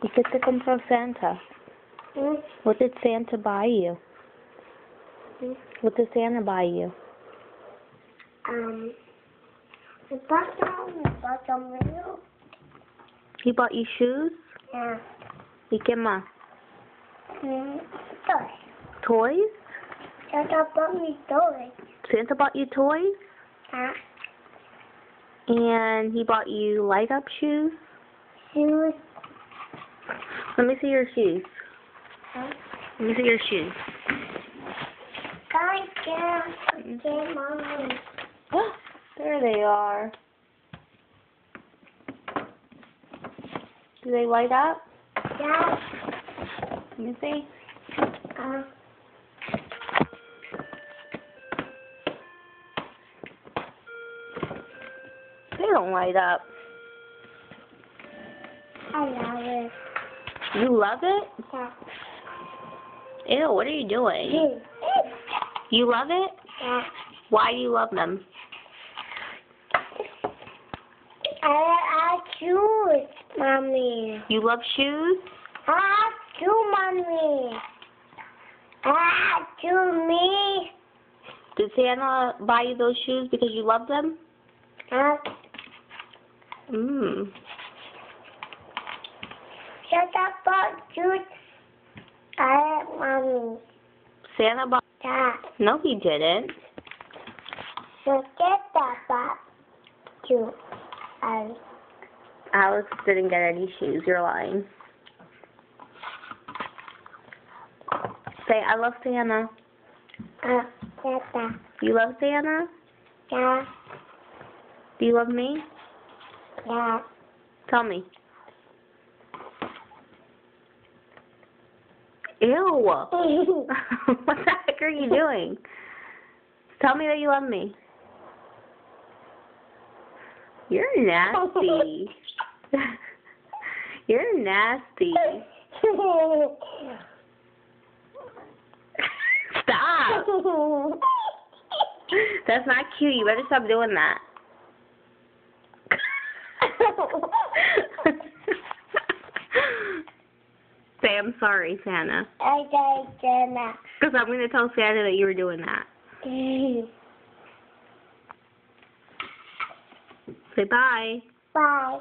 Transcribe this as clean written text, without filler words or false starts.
You get to come from Santa. What did Santa buy you? What did Santa buy you? He bought some milk. He bought you shoes? Yeah. ¿Y qué más? Toys. Toys? Santa bought me toys. Santa bought you toys? Huh? And he bought you light up shoes? Shoes. Let me see your shoes. Huh? Let me see your shoes. Guys, get Mommy. There they are. Do they light up? Yeah. Let me see. They don't light up. I love it. You love it? Yeah. Ew, what are you doing? You love it? Yeah. Why do you love them? I choose, Mommy. You love shoes? I choose, Mommy. I choose me. Did Santa buy you those shoes because you love them? Mmm. Shut up, but choose. Mommy. Santa bought... Yeah. No, he didn't. So get that back. Choose. Alex didn't get any shoes. You're lying. Say, I love Santa. Get that. You love Santa? Yeah. Do you love me? Yeah. Tell me. Ew. What the heck are you doing? Tell me that you love me. You're nasty. You're nasty. Stop. That's not cute. You better stop doing that. Say, I'm sorry, Santa. Because I'm going to tell Santa that you were doing that. Say bye. Bye.